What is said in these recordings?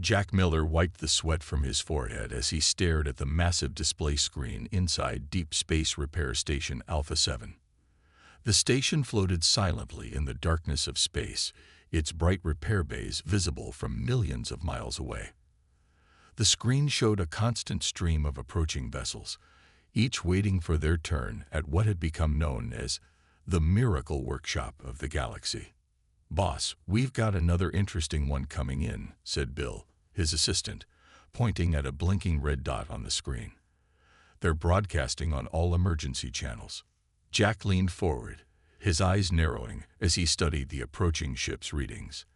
Jack Miller wiped the sweat from his forehead as he stared at the massive display screen inside Deep Space Repair Station Alpha 7. The station floated silently in the darkness of space, its bright repair bays visible from millions of miles away. The screen showed a constant stream of approaching vessels, each waiting for their turn at what had become known as the miracle workshop of the galaxy. "Boss, we've got another interesting one coming in," said Bill, his assistant, pointing at a blinking red dot on the screen. "They're broadcasting on all emergency channels." Jack leaned forward, his eyes narrowing as he studied the approaching ship's readings.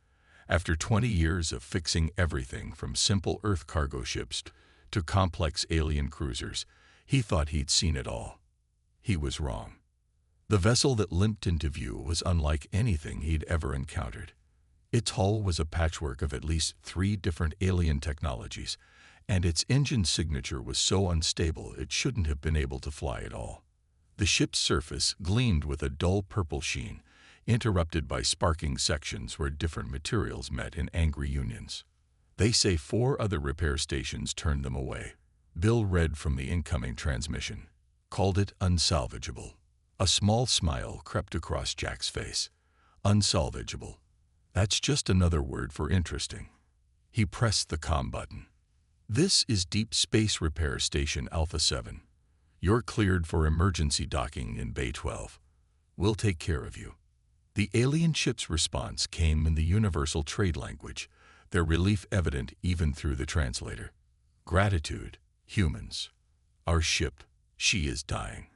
After 20 years of fixing everything from simple Earth cargo ships to complex alien cruisers, he thought he'd seen it all. He was wrong. The vessel that limped into view was unlike anything he'd ever encountered. Its hull was a patchwork of at least 3 different alien technologies, and its engine signature was so unstable it shouldn't have been able to fly at all. The ship's surface gleamed with a dull purple sheen, interrupted by sparking sections where different materials met in angry unions. "They say 4 other repair stations turned them away." Bill read from the incoming transmission. "Called it unsalvageable." A small smile crept across Jack's face. Unsalvageable. That's just another word for interesting. He pressed the comm button. "This is Deep Space Repair Station Alpha 7. You're cleared for emergency docking in Bay 12. We'll take care of you." The alien ship's response came in the universal trade language, their relief evident even through the translator. "Gratitude, humans. Our ship, she is dying."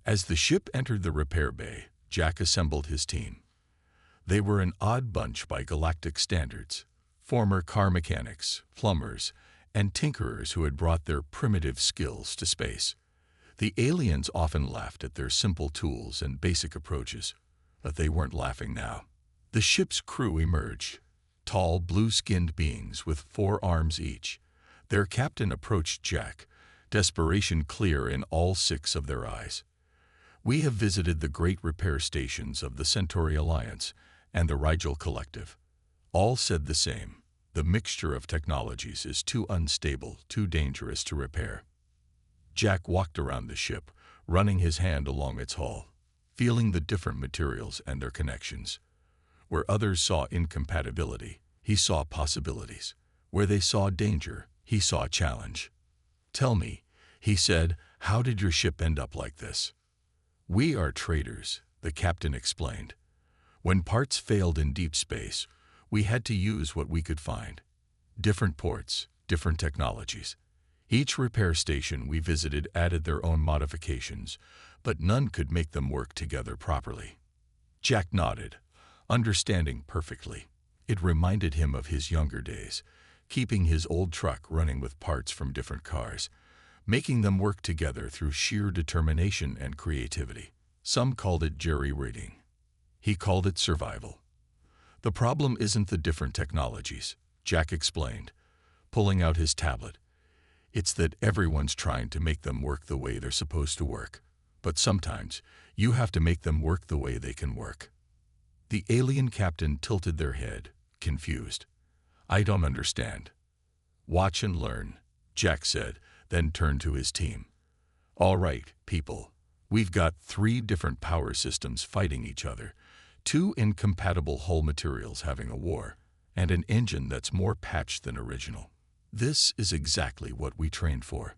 As the ship entered the repair bay, Jack assembled his team. They were an odd bunch by galactic standards, former car mechanics, plumbers, and tinkerers who had brought their primitive skills to space. The aliens often laughed at their simple tools and basic approaches, but they weren't laughing now. The ship's crew emerged, tall, blue-skinned beings with 4 arms each. Their captain approached Jack, desperation clear in all 6 of their eyes. "We have visited the great repair stations of the Centauri Alliance and the Rigel Collective. All said the same: the mixture of technologies is too unstable, too dangerous to repair." Jack walked around the ship, running his hand along its hull, feeling the different materials and their connections. Where others saw incompatibility, he saw possibilities. Where they saw danger, he saw challenge. "Tell me," he said, "how did your ship end up like this?" "We are traders," the captain explained. "When parts failed in deep space, we had to use what we could find. Different ports, different technologies. Each repair station we visited added their own modifications, but none could make them work together properly." Jack nodded, understanding perfectly. It reminded him of his younger days, keeping his old truck running with parts from different cars, making them work together through sheer determination and creativity. Some called it jerry-rigging. He called it survival. "The problem isn't the different technologies," Jack explained, pulling out his tablet. "It's that everyone's trying to make them work the way they're supposed to work. But sometimes, you have to make them work the way they can work." The alien captain tilted their head, confused. "I don't understand." "Watch and learn," Jack said, then turned to his team. "All right, people. We've got 3 different power systems fighting each other, 2 incompatible hull materials having a war, and an engine that's more patched than original. This is exactly what we trained for."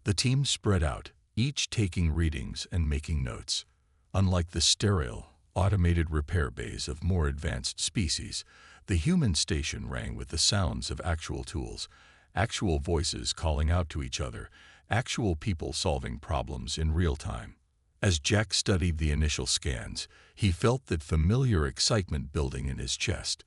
The team spread out, each taking readings and making notes. Unlike the sterile, automated repair bays of more advanced species, the human station rang with the sounds of actual tools, actual voices calling out to each other, actual people solving problems in real time. As Jack studied the initial scans, he felt that familiar excitement building in his chest.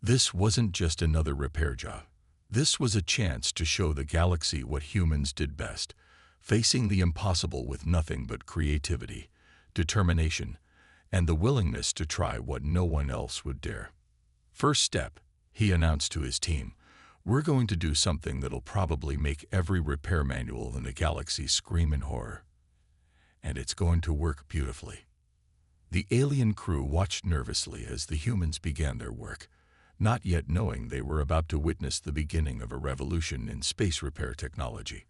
This wasn't just another repair job. This was a chance to show the galaxy what humans did best, facing the impossible with nothing but creativity, determination, and the willingness to try what no one else would dare. "First step," he announced to his team, "we're going to do something that'll probably make every repair manual in the galaxy scream in horror. And it's going to work beautifully." The alien crew watched nervously as the humans began their work, not yet knowing they were about to witness the beginning of a revolution in space repair technology,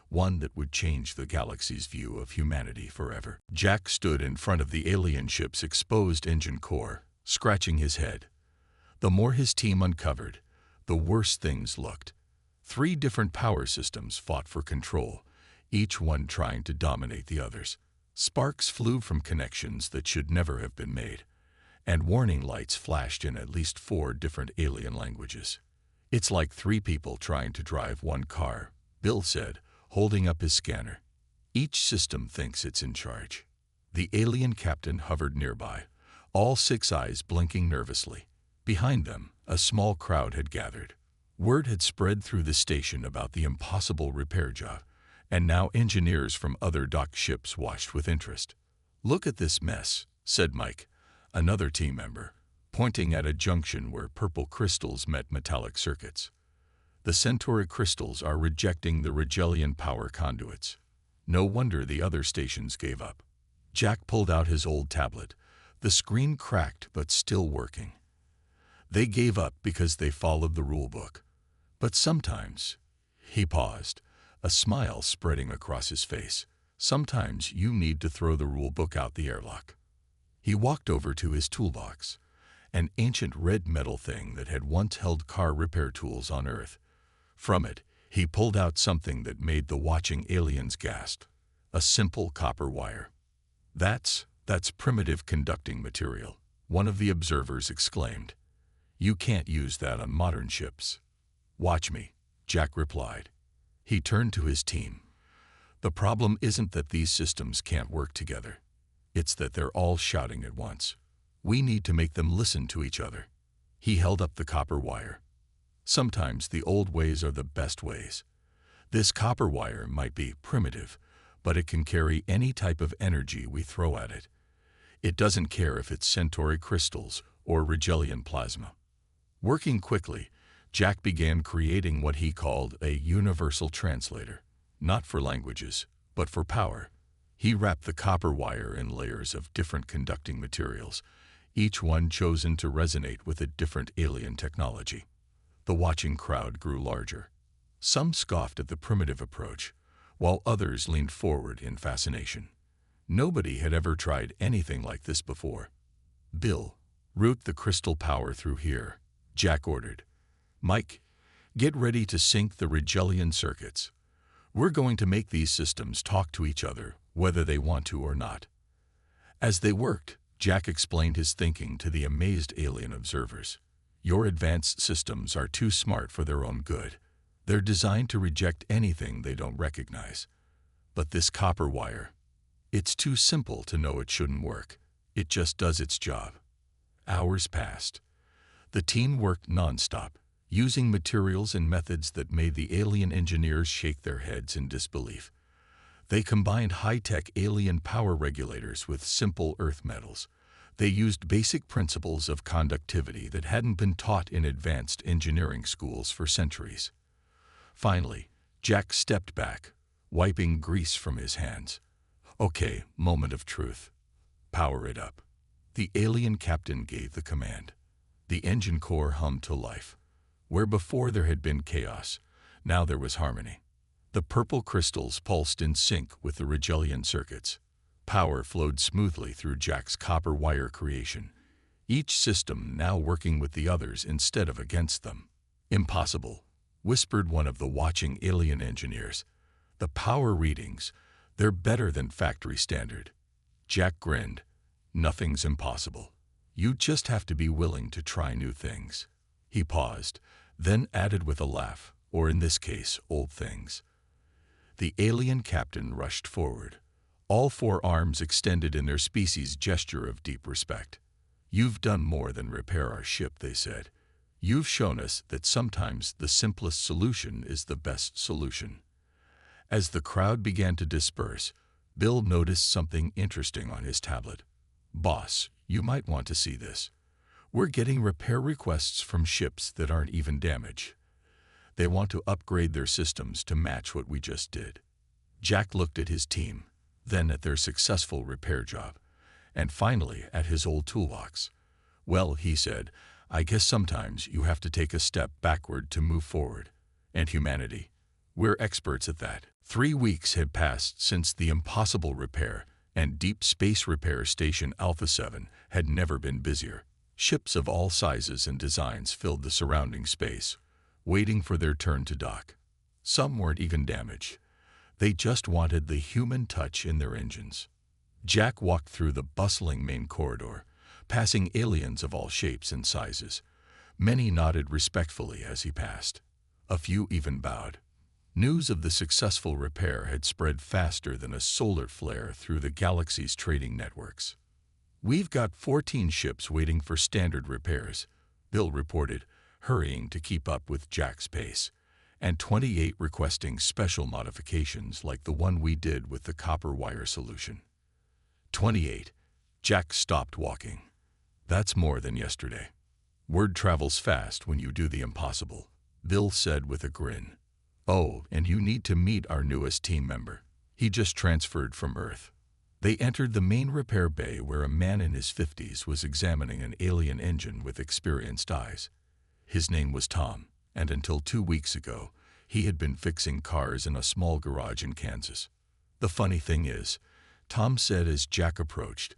one that would change the galaxy's view of humanity forever. Jack stood in front of the alien ship's exposed engine core, scratching his head. The more his team uncovered, the worse things looked. 3 different power systems fought for control, each one trying to dominate the others. Sparks flew from connections that should never have been made, and warning lights flashed in at least 4 different alien languages. "It's like 3 people trying to drive one car," Bill said, holding up his scanner. "Each system thinks it's in charge." The alien captain hovered nearby, all 6 eyes blinking nervously. Behind them, a small crowd had gathered. Word had spread through the station about the impossible repair job, and now engineers from other docked ships watched with interest. "Look at this mess," said Mike, another team member, pointing at a junction where purple crystals met metallic circuits. "The Centauri crystals are rejecting the Rigelian power conduits. No wonder the other stations gave up." Jack pulled out his old tablet, the screen cracked but still working. "They gave up because they followed the rule book. But sometimes," he paused, a smile spreading across his face, "sometimes you need to throw the rule book out the airlock." He walked over to his toolbox, an ancient red metal thing that had once held car repair tools on Earth. From it, he pulled out something that made the watching aliens gasp: a simple copper wire. That's primitive conducting material," one of the observers exclaimed. "You can't use that on modern ships." "Watch me," Jack replied. He turned to his team. "The problem isn't that these systems can't work together. It's that they're all shouting at once. We need to make them listen to each other." He held up the copper wire. "Sometimes the old ways are the best ways. This copper wire might be primitive, but it can carry any type of energy we throw at it. It doesn't care if it's Centauri crystals or Rigelian plasma." Working quickly, Jack began creating what he called a universal translator, not for languages, but for power. He wrapped the copper wire in layers of different conducting materials, each one chosen to resonate with a different alien technology. The watching crowd grew larger. Some scoffed at the primitive approach, while others leaned forward in fascination. Nobody had ever tried anything like this before. "Bill, route the crystal power through here," Jack ordered. "Mike, get ready to sync the Rigelian circuits. We're going to make these systems talk to each other, whether they want to or not." As they worked, Jack explained his thinking to the amazed alien observers. "Your advanced systems are too smart for their own good. They're designed to reject anything they don't recognize. But this copper wire, it's too simple to know it shouldn't work. It just does its job." Hours passed. The team worked nonstop, using materials and methods that made the alien engineers shake their heads in disbelief. They combined high-tech alien power regulators with simple Earth metals. They used basic principles of conductivity that hadn't been taught in advanced engineering schools for centuries. Finally, Jack stepped back, wiping grease from his hands. "Okay, moment of truth. Power it up." The alien captain gave the command. The engine core hummed to life. Where before there had been chaos, now there was harmony. The purple crystals pulsed in sync with the Rigelian circuits. Power flowed smoothly through Jack's copper wire creation, each system now working with the others instead of against them. "Impossible," whispered one of the watching alien engineers. "The power readings, they're better than factory standard." Jack grinned. "Nothing's impossible. You just have to be willing to try new things." He paused, then added with a laugh, or in this case, old things. The alien captain rushed forward, all 4 arms extended in their species' gesture of deep respect. "You've done more than repair our ship," they said. "You've shown us that sometimes the simplest solution is the best solution." As the crowd began to disperse, Bill noticed something interesting on his tablet. "Boss, you might want to see this. We're getting repair requests from ships that aren't even damaged. They want to upgrade their systems to match what we just did." Jack looked at his team, then at their successful repair job, and finally at his old toolbox. "Well," he said, I guess sometimes you have to take a step backward to move forward. And humanity, we're experts at that. 3 weeks had passed since the impossible repair, and Deep Space Repair Station Alpha 7 had never been busier. Ships of all sizes and designs filled the surrounding space, waiting for their turn to dock. Some weren't even damaged. They just wanted the human touch in their engines. Jack walked through the bustling main corridor, passing aliens of all shapes and sizes. Many nodded respectfully as he passed. A few even bowed. News of the successful repair had spread faster than a solar flare through the galaxy's trading networks. "We've got 14 ships waiting for standard repairs," Bill reported, hurrying to keep up with Jack's pace, "and 28 requesting special modifications like the one we did with the copper wire solution." 28. Jack stopped walking. "That's more than yesterday." "Word travels fast when you do the impossible," Bill said with a grin. "Oh, and you need to meet our newest team member. He just transferred from Earth." They entered the main repair bay where a man in his 50s was examining an alien engine with experienced eyes. His name was Tom, and until 2 weeks ago, he had been fixing cars in a small garage in Kansas. "The funny thing is," Tom said as Jack approached,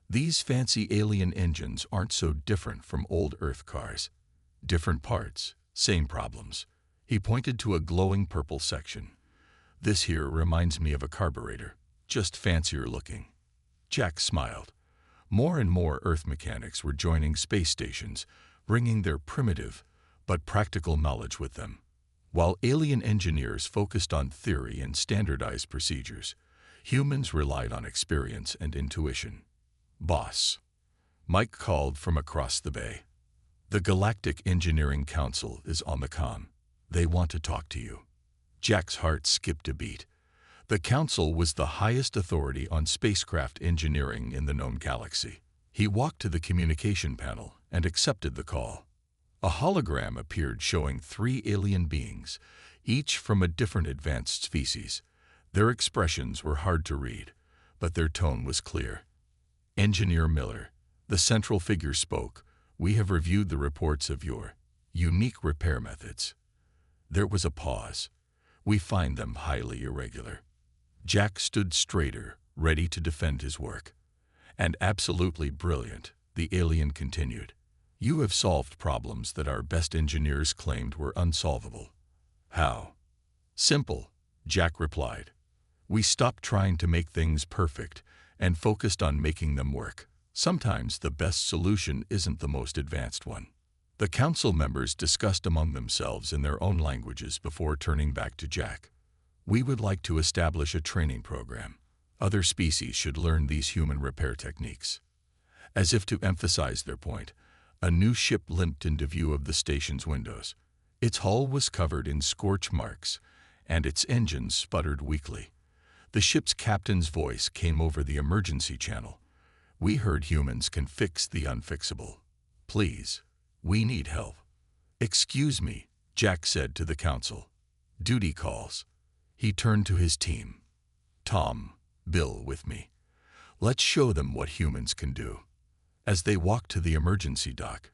"these fancy alien engines aren't so different from old Earth cars. Different parts, same problems." He pointed to a glowing purple section. "This here reminds me of a carburetor, just fancier looking." Jack smiled. More and more Earth mechanics were joining space stations, bringing their primitive but practical knowledge with them. While alien engineers focused on theory and standardized procedures, humans relied on experience and intuition. "Boss," Mike called from across the bay. "The Galactic Engineering Council is on the comm. They want to talk to you." Jack's heart skipped a beat. The council was the highest authority on spacecraft engineering in the known galaxy. He walked to the communication panel and accepted the call. A hologram appeared showing 3 alien beings, each from a different advanced species. Their expressions were hard to read, but their tone was clear. "Engineer Miller," the central figure spoke, "we have reviewed the reports of your unique repair methods." There was a pause. "We find them highly irregular." Jack stood straighter, ready to defend his work. "And absolutely brilliant," the alien continued. "You have solved problems that our best engineers claimed were unsolvable." "How?" "Simple," Jack replied. "We stopped trying to make things perfect and focused on making them work. Sometimes the best solution isn't the most advanced one." The council members discussed among themselves in their own languages before turning back to Jack. "We would like to establish a training program. Other species should learn these human repair techniques." As if to emphasize their point, a new ship limped into view of the station's windows. Its hull was covered in scorch marks, and its engines sputtered weakly. The ship's captain's voice came over the emergency channel. "We heard humans can fix the unfixable. Please, we need help." "Excuse me," Jack said to the council. "Duty calls." He turned to his team. "Tom, Bill with me. Let's show them what humans can do." As they walked to the emergency dock,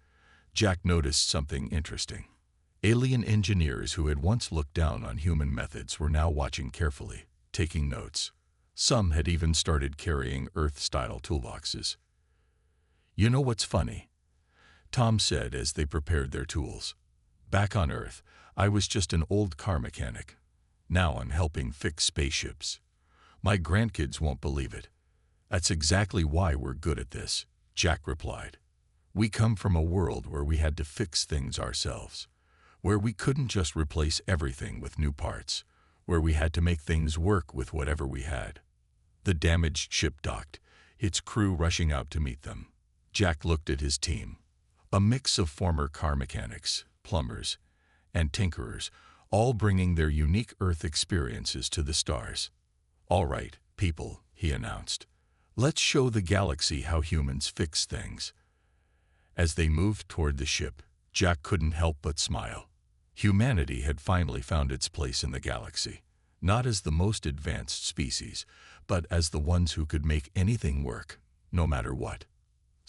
Jack noticed something interesting. Alien engineers who had once looked down on human methods were now watching carefully, taking notes. Some had even started carrying Earth-style toolboxes. "You know what's funny?" Tom said as they prepared their tools. "Back on Earth, I was just an old car mechanic. Now I'm helping fix spaceships. My grandkids won't believe it." "That's exactly why we're good at this," Jack replied. "We come from a world where we had to fix things ourselves, where we couldn't just replace everything with new parts, where we had to make things work with whatever we had." The damaged ship docked, its crew rushing out to meet them. Jack looked at his team. A mix of former car mechanics, plumbers, and tinkerers, all bringing their unique Earth experiences to the stars. "All right, people," he announced. "Let's show the galaxy how humans fix things." As they moved toward the ship, Jack couldn't help but smile. Humanity had finally found its place in the galaxy, not as the most advanced species, but as the ones who could make anything work, no matter what.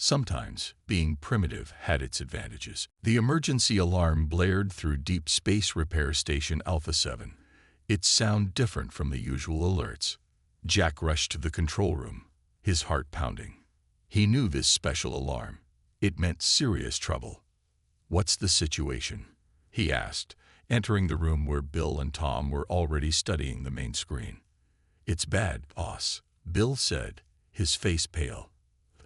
Sometimes, being primitive had its advantages. The emergency alarm blared through Deep Space Repair Station Alpha 7. Its sound different from the usual alerts. Jack rushed to the control room, his heart pounding. He knew this special alarm. It meant serious trouble. "What's the situation?" he asked, entering the room where Bill and Tom were already studying the main screen. "It's bad, boss," Bill said, his face pale.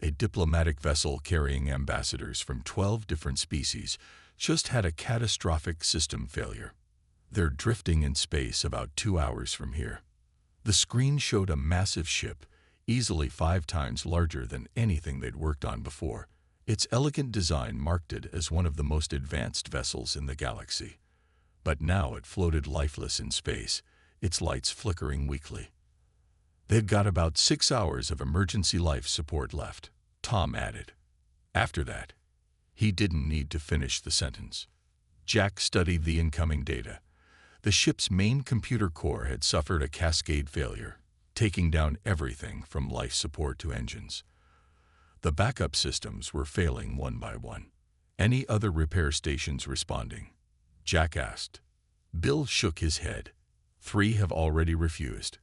A diplomatic vessel carrying ambassadors from 12 different species just had a catastrophic system failure. They're drifting in space about 2 hours from here. The screen showed a massive ship, easily 5 times larger than anything they'd worked on before. Its elegant design marked it as one of the most advanced vessels in the galaxy. But now it floated lifeless in space, its lights flickering weakly. "They've got about 6 hours of emergency life support left," Tom added. After that, he didn't need to finish the sentence. Jack studied the incoming data. The ship's main computer core had suffered a cascade failure, taking down everything from life support to engines. The backup systems were failing one by one. "Any other repair stations responding?" Jack asked. Bill shook his head. 3 have already refused.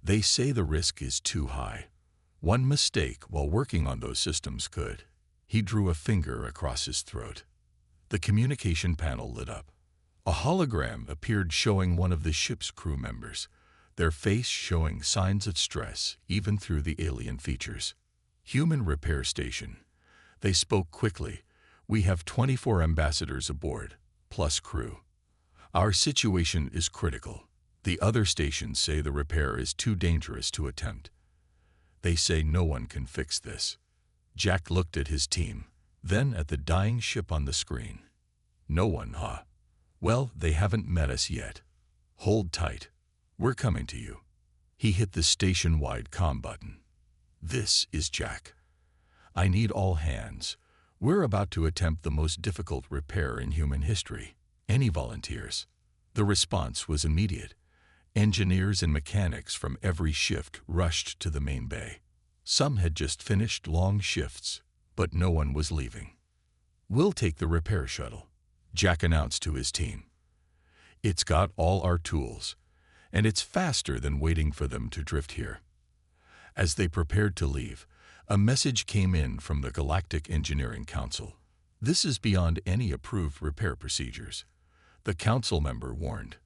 They say the risk is too high. One mistake while working on those systems could. He drew a finger across his throat. The communication panel lit up. A hologram appeared showing one of the ship's crew members, their face showing signs of stress even through the alien features. "Human repair station." They spoke quickly. "We have 24 ambassadors aboard, plus crew. Our situation is critical. The other stations say the repair is too dangerous to attempt. They say no one can fix this." Jack looked at his team, then at the dying ship on the screen. "No one, huh? Well, they haven't met us yet. Hold tight. We're coming to you." He hit the station-wide comm button. "This is Jack. I need all hands. We're about to attempt the most difficult repair in human history. Any volunteers?" The response was immediate. Engineers and mechanics from every shift rushed to the main bay. Some had just finished long shifts, but no one was leaving. "We'll take the repair shuttle," Jack announced to his team. "It's got all our tools, and it's faster than waiting for them to drift here." As they prepared to leave, a message came in from the Galactic Engineering Council. "This is beyond any approved repair procedures," the council member warned.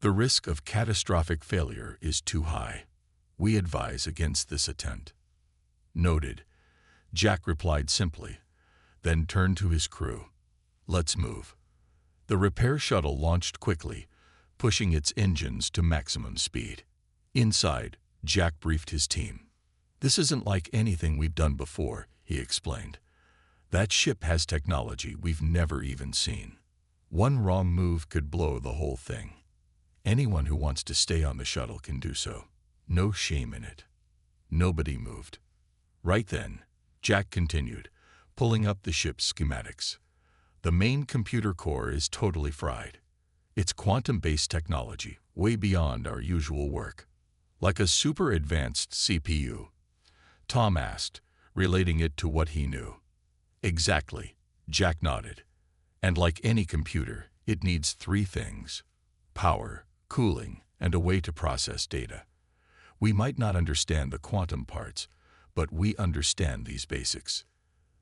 "The risk of catastrophic failure is too high. We advise against this attempt." "Noted," Jack replied simply, then turned to his crew. "Let's move." The repair shuttle launched quickly, pushing its engines to maximum speed. Inside, Jack briefed his team. "This isn't like anything we've done before," he explained. "That ship has technology we've never even seen. One wrong move could blow the whole thing. Anyone who wants to stay on the shuttle can do so. No shame in it." Nobody moved. Right then, Jack continued, pulling up the ship's schematics. "The main computer core is totally fried. It's quantum-based technology, way beyond our usual work." "Like a super advanced CPU?" Tom asked, relating it to what he knew. "Exactly," Jack nodded. "And like any computer, it needs 3 things: power, cooling, and a way to process data. We might not understand the quantum parts, but we understand these basics."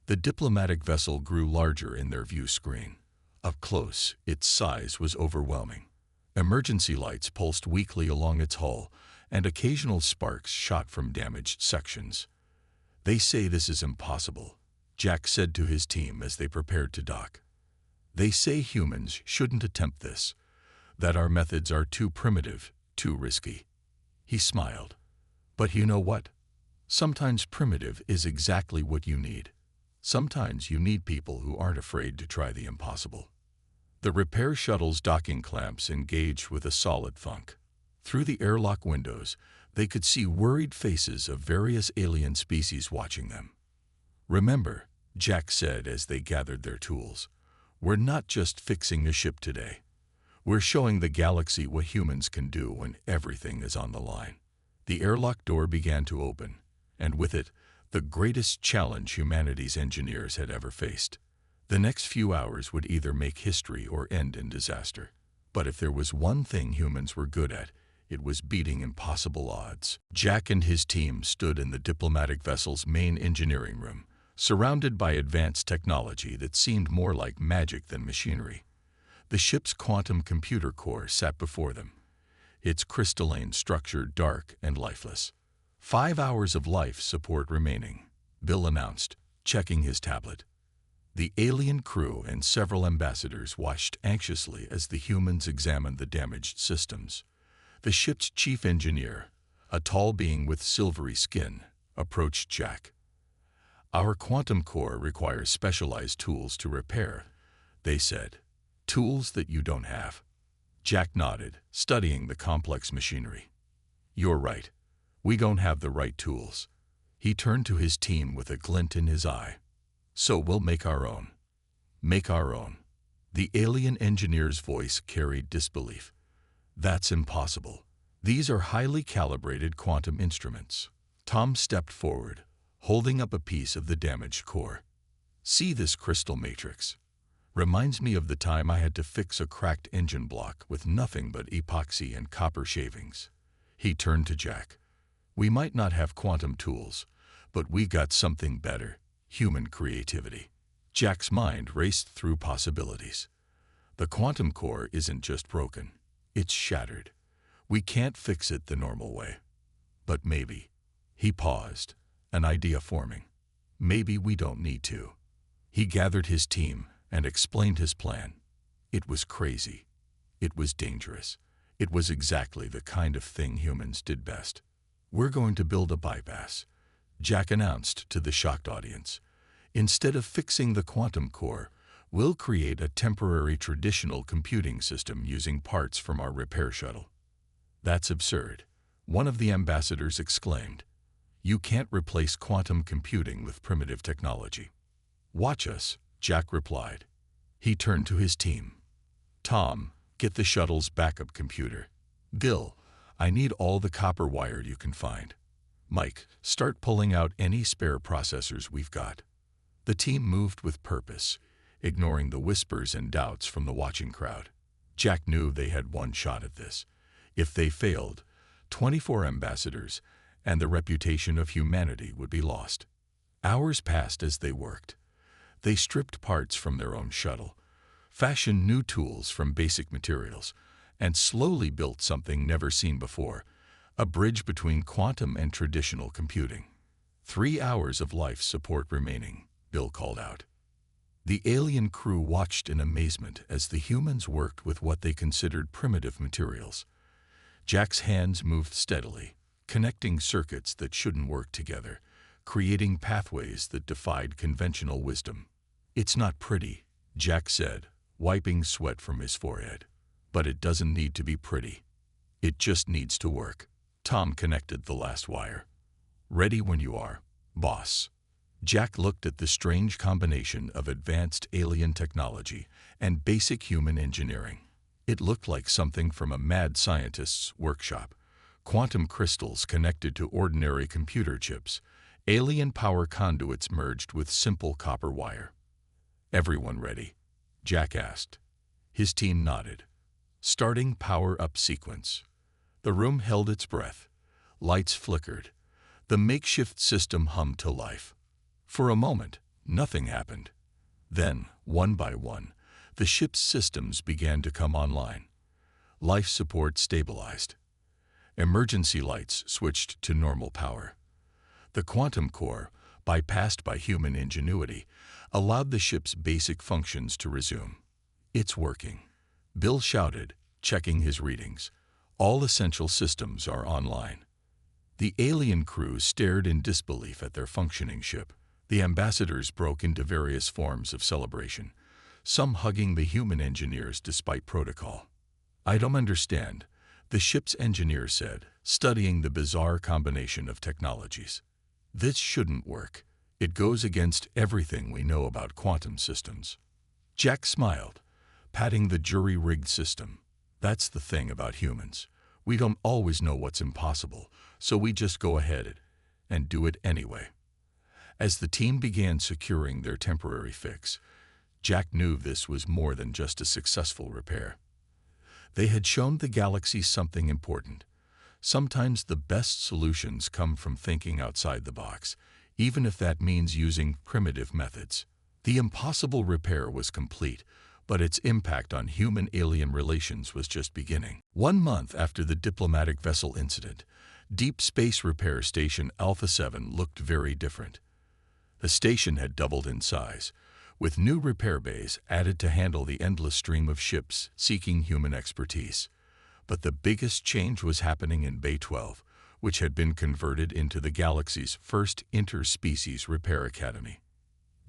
The diplomatic vessel grew larger in their view screen. Up close, its size was overwhelming. Emergency lights pulsed weakly along its hull, and occasional sparks shot from damaged sections. "They say this is impossible," Jack said to his team as they prepared to dock. "They say humans shouldn't attempt this, that our methods are too primitive, too risky." He smiled. "But you know what? Sometimes primitive is exactly what you need. Sometimes you need people who aren't afraid to try the impossible." The repair shuttle's docking clamps engaged with a solid thunk. Through the airlock windows, they could see worried faces of various alien species watching them. "Remember," Jack said as they gathered their tools, "we're not just fixing a ship today. We're showing the galaxy what humans can do when everything is on the line." The airlock door began to open, and with it, the greatest challenge humanity's engineers had ever faced. The next few hours would either make history or end in disaster. But if there was one thing humans were good at, it was beating impossible odds. Jack and his team stood in the diplomatic vessel's main engineering room, surrounded by advanced technology that seemed more like magic than machinery. The ship's quantum computer core sat before them, its crystalline structure dark and lifeless. 5 hours of life support remaining, Bill announced, checking his tablet. The alien crew and several ambassadors watched anxiously as the humans examined the damaged systems. The ship's chief engineer, a tall being with silvery skin, approached Jack. "Our quantum core requires specialized tools to repair," they said. "Tools that you don't have." Jack nodded, studying the complex machinery. "You're right. We don't have the right tools." He turned to his team with a glint in his eye. "So we'll make our own." "Make our own." The alien engineer's voice carried disbelief. "That's impossible. These are highly calibrated quantum instruments." Tom stepped forward, holding up a piece of the damaged core. "See this crystal matrix? Reminds me of the time I had to fix a cracked engine block with nothing but epoxy and copper shavings." He turned to Jack. "We might not have quantum tools, but we got something better: human creativity." Jack's mind raced through possibilities. The quantum core isn't just broken, it's shattered. We can't fix it the normal way. But maybe. He paused, an idea forming. Maybe we don't need to. He gathered his team and explained his plan. It was crazy. It was dangerous. It was exactly the kind of thing humans did best. "We're going to build a bypass," Jack announced to the shocked audience. "Instead of fixing the quantum core, we'll create a temporary traditional computing system using parts from our repair shuttle." "That's absurd," one of the ambassadors exclaimed. "You can't replace quantum computing with primitive technology." "Watch us," Jack replied. He turned to his team. "Tom, get the shuttle's backup computer. Bill, I need all the copper wire you can find. Mike, start pulling out any spare processors we've got." The team moved with purpose, ignoring the whispers and doubts from the watching crowd. Jack knew they had one shot at this. If they failed, 24 ambassadors and the reputation of humanity would be lost. Hours passed as they worked. They stripped parts from their own shuttle, fashioned new tools from basic materials, and slowly built something never seen before: a bridge between quantum and traditional computing. 3 hours of life support remaining, Bill called out. The alien crew watched in amazement as the humans worked with what they considered primitive materials. Jack's hands moved steadily, connecting circuits that shouldn't work together, creating pathways that defied conventional wisdom. "It's not pretty," Jack said, wiping sweat from his forehead. "But it doesn't need to be pretty. It just needs to work." Tom connected the last wire. "Ready when you are, boss." Jack looked at the strange combination of advanced alien technology and basic human engineering. It looked like something from a mad scientist's workshop. Quantum crystals connected to ordinary computer chips, alien power conduits merged with simple copper wire. "Everyone ready?" Jack asked. His team nodded. Starting power-up sequence. The room held its breath. Lights flickered. The makeshift system hummed to life. For a moment, nothing happened. Then, one by one, the ship's systems began to come online. Life support stabilized. Emergency lights switched to normal power. The quantum core, bypassed by human ingenuity, allowed the ship's basic functions to resume. "It's working," Bill shouted, checking his readings. "All essential systems are online." The alien crew stared in disbelief at their functioning ship. The ambassadors broke into various forms of celebration, some hugging the human engineers despite protocol. "I don't understand," the ship's engineer said, studying the bizarre combination of technologies. "This shouldn't work. It goes against everything we know about quantum systems." Jack smiled, patting the jury-rigged system. "That's the thing about humans. We don't always know what's impossible, so we just go ahead and do it anyway." As the team began securing their temporary fix, Jack knew this was more than just a successful repair. They had shown the galaxy something important. Sometimes the best solutions come from thinking outside the box, even if that means using primitive methods. The impossible repair was complete, but its impact on human-alien relations was just beginning. 1 month after the diplomatic vessel incident, Deep Space Repair Station Alpha 7 looked very different. The station had doubled in size, with new repair bays added to handle the endless stream of ships seeking human expertise. But the biggest change was happening in Bay 12, which had been converted into the galaxy's first interspecies repair academy.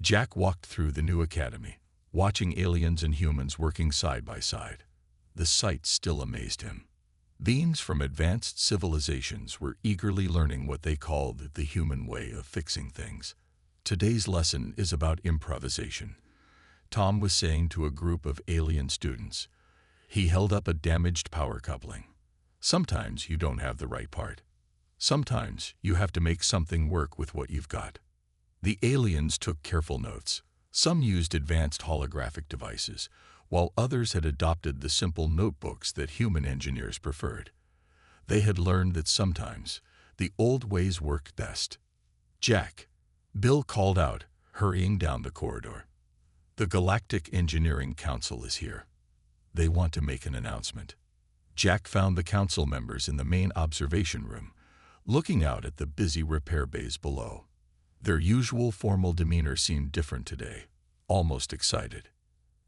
Jack walked through the new academy, watching aliens and humans working side by side. The sight still amazed him. Beings from advanced civilizations were eagerly learning what they called the human way of fixing things. Today's lesson is about improvisation, Tom was saying to a group of alien students. He held up a damaged power coupling. Sometimes you don't have the right part. Sometimes you have to make something work with what you've got. The aliens took careful notes. Some used advanced holographic devices, while others had adopted the simple notebooks that human engineers preferred. They had learned that sometimes the old ways worked best. Jack, Bill called out, hurrying down the corridor. The Galactic Engineering Council is here. They want to make an announcement. Jack found the council members in the main observation room, looking out at the busy repair bays below. Their usual formal demeanor seemed different today, almost excited.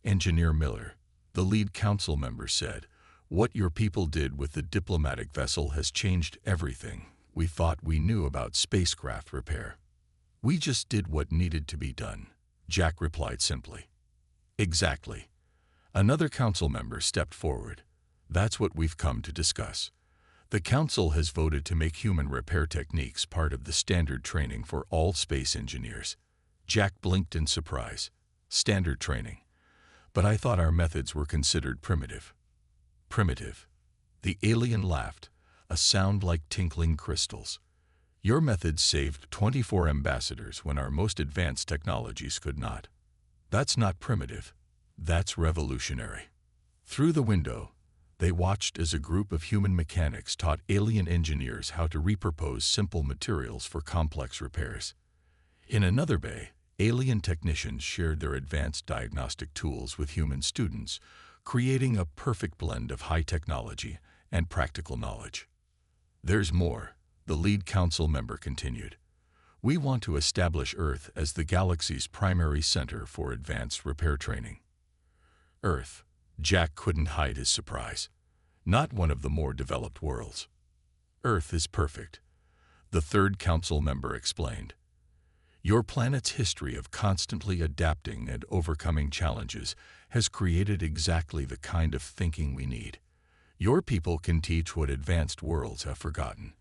Engineer Miller, the lead council member, said, "What your people did with the diplomatic vessel has changed everything we thought we knew about spacecraft repair." "We just did what needed to be done," Jack replied simply. "Exactly." Another council member stepped forward. "That's what we've come to discuss. The council has voted to make human repair techniques part of the standard training for all space engineers." Jack blinked in surprise. Standard training? But I thought our methods were considered primitive. Primitive? The alien laughed, a sound like tinkling crystals. Your methods saved 24 ambassadors when our most advanced technologies could not. That's not primitive. That's revolutionary. Through the window, they watched as a group of human mechanics taught alien engineers how to repurpose simple materials for complex repairs. In another bay, alien technicians shared their advanced diagnostic tools with human students, creating a perfect blend of high technology and practical knowledge. "There's more," the lead council member continued. "We want to establish Earth as the galaxy's primary center for advanced repair training." Earth? Jack couldn't hide his surprise. Not one of the more developed worlds. "Earth is perfect," the third council member explained. "Your planet's history of constantly adapting and overcoming challenges has created exactly the kind of thinking we need. Your people can teach what advanced worlds have forgotten,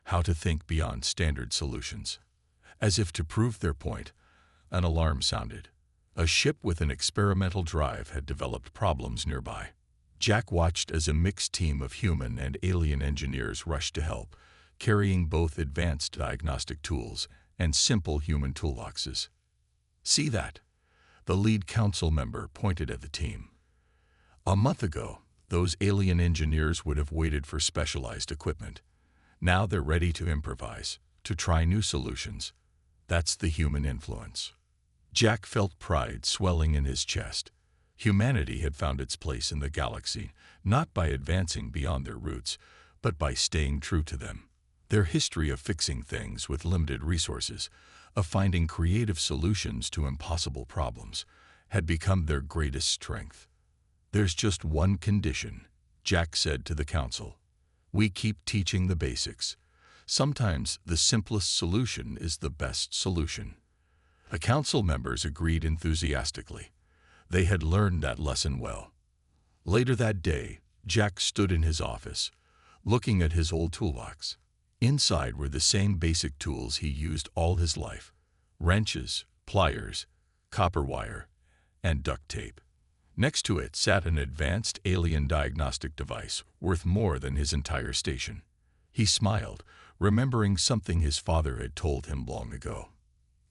how to think beyond standard solutions." As if to prove their point, an alarm sounded. A ship with an experimental drive had developed problems nearby. Jack watched as a mixed team of human and alien engineers rushed to help, carrying both advanced diagnostic tools and simple human toolboxes. "See that?" The lead council member pointed at the team. A month ago, those alien engineers would have waited for specialized equipment. Now they're ready to improvise, to try new solutions. That's the human influence. Jack felt pride swelling in his chest. Humanity had found its place in the galaxy, not by advancing beyond their roots, but by staying true to them. Their history of fixing things with limited resources, of finding creative solutions to impossible problems, had become their greatest strength. "There's just one condition," Jack said to the council. "We keep teaching the basics. Sometimes the simplest solution is the best solution." The council members agreed enthusiastically. They had learned that lesson well. Later that day, Jack stood in his office, looking at his old toolbox. Inside were the same basic tools he used all his life: wrenches, pliers, copper wire, and duct tape. Next to it sat an advanced alien diagnostic device worth more than his entire station. He smiled, remembering something his father had told him long ago.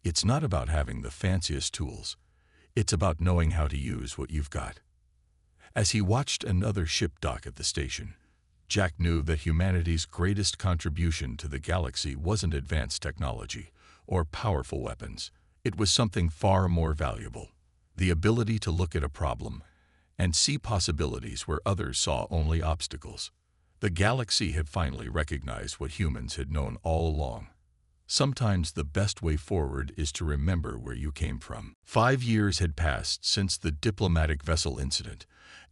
It's not about having the fanciest tools. It's about knowing how to use what you've got. As he watched another ship dock at the station, Jack knew that humanity's greatest contribution to the galaxy wasn't advanced technology or powerful weapons. It was something far more valuable: the ability to look at a problem and see possibilities where others saw only obstacles. The galaxy had finally recognized what humans had known all along. Sometimes the best way forward is to remember where you came from. 5 years had passed since the diplomatic vessel incident,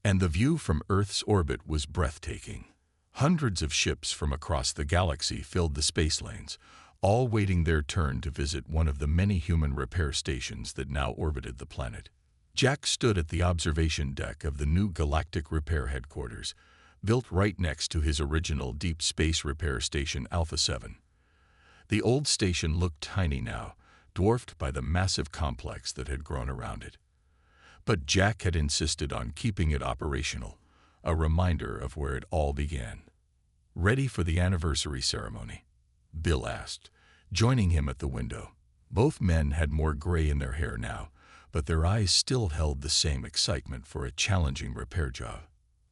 and the view from Earth's orbit was breathtaking. Hundreds of ships from across the galaxy filled the space lanes, all waiting their turn to visit one of the many human repair stations that now orbited the planet. Jack stood at the observation deck of the new Galactic Repair Headquarters, built right next to his original Deep Space Repair Station Alpha 7. The old station looked tiny now, dwarfed by the massive complex that had grown around it. But Jack had insisted on keeping it operational, a reminder of where it all began. "Ready for the anniversary ceremony?" Bill asked, joining him at the window. Both men had more gray in their hair now, but their eyes still held the same excitement for a challenging repair job.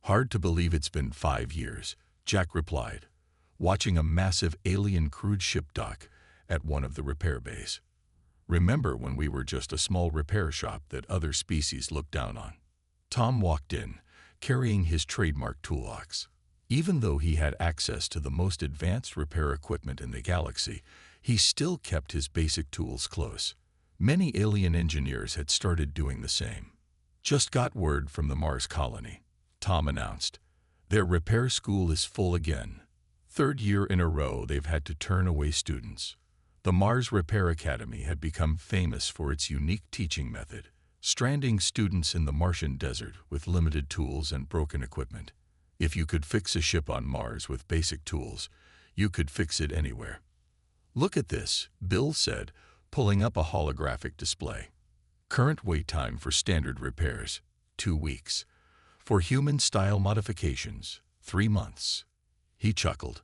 "Hard to believe it's been 5 years," Jack replied, watching a massive alien crewed ship dock at one of the repair bays. "Remember when we were just a small repair shop that other species looked down on?" Tom walked in, carrying his trademark toolbox. Even though he had access to the most advanced repair equipment in the galaxy, he still kept his basic tools close. Many alien engineers had started doing the same. "Just got word from the Mars colony," Tom announced. "Their repair school is full again. 3rd year in a row they've had to turn away students." The Mars Repair Academy had become famous for its unique teaching method, stranding students in the Martian desert with limited tools and broken equipment. If you could fix a ship on Mars with basic tools, you could fix it anywhere. "Look at this," Bill said, pulling up a holographic display. "Current wait time for standard repairs, 2 weeks. For human-style modifications, 3 months." He chuckled.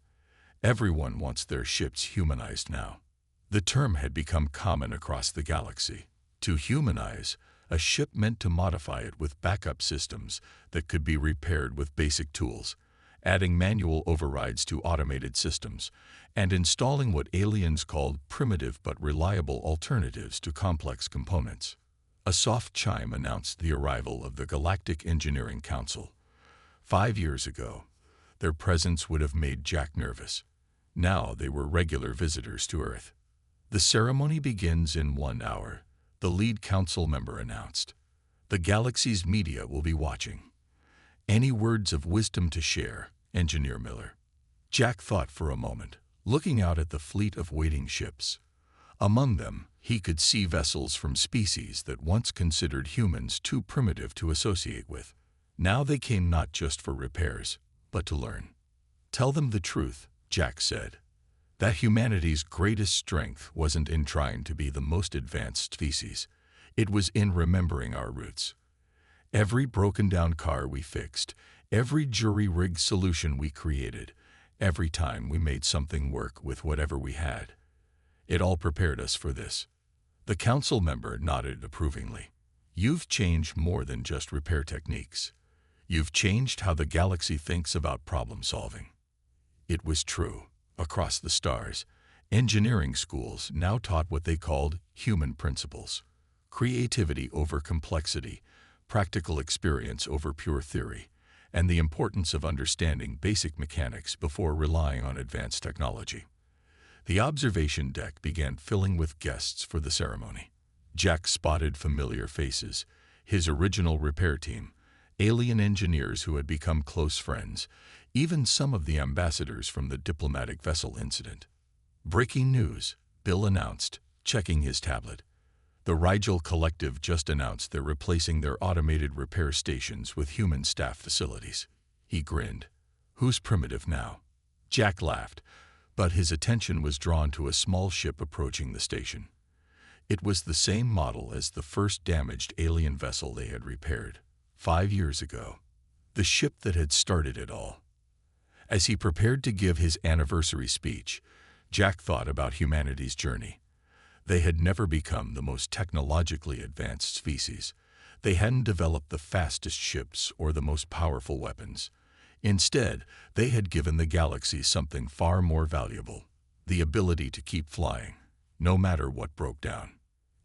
Everyone wants their ships humanized now. The term had become common across the galaxy. To humanize, a ship meant to modify it with backup systems that could be repaired with basic tools, adding manual overrides to automated systems, and installing what aliens called primitive but reliable alternatives to complex components. A soft chime announced the arrival of the Galactic Engineering Council. 5 years ago, their presence would have made Jack nervous. Now they were regular visitors to Earth. "The ceremony begins in 1 hour," the lead council member announced. "The galaxy's media will be watching. Any words of wisdom to share, Engineer Miller?" Jack thought for a moment, looking out at the fleet of waiting ships. Among them, he could see vessels from species that once considered humans too primitive to associate with. Now they came not just for repairs, but to learn. "Tell them the truth," Jack said. "That humanity's greatest strength wasn't in trying to be the most advanced species. It was in remembering our roots. Every broken-down car we fixed, every jury-rigged solution we created, every time we made something work with whatever we had. It all prepared us for this." The council member nodded approvingly. "You've changed more than just repair techniques. You've changed how the galaxy thinks about problem-solving." It was true. Across the stars, engineering schools now taught what they called human principles: creativity over complexity, practical experience over pure theory, and the importance of understanding basic mechanics before relying on advanced technology. The observation deck began filling with guests for the ceremony. Jack spotted familiar faces: his original repair team, alien engineers who had become close friends, even some of the ambassadors from the diplomatic vessel incident. "Breaking news," Bill announced, checking his tablet. "The Rigel Collective just announced they're replacing their automated repair stations with human staff facilities." He grinned. "Who's primitive now?" Jack laughed, but his attention was drawn to a small ship approaching the station. It was the same model as the first damaged alien vessel they had repaired 5 years ago. The ship that had started it all. As he prepared to give his anniversary speech, Jack thought about humanity's journey. They had never become the most technologically advanced species. They hadn't developed the fastest ships or the most powerful weapons. Instead, they had given the galaxy something far more valuable: the ability to keep flying, no matter what broke down.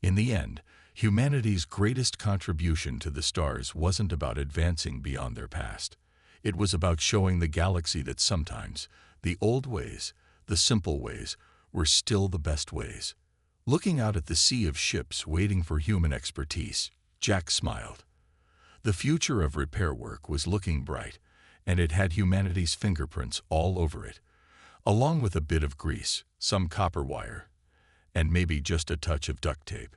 In the end, humanity's greatest contribution to the stars wasn't about advancing beyond their past. It was about showing the galaxy that sometimes the old ways, the simple ways, were still the best ways. Looking out at the sea of ships waiting for human expertise, Jack smiled. The future of repair work was looking bright, and it had humanity's fingerprints all over it, along with a bit of grease, some copper wire, and maybe just a touch of duct tape.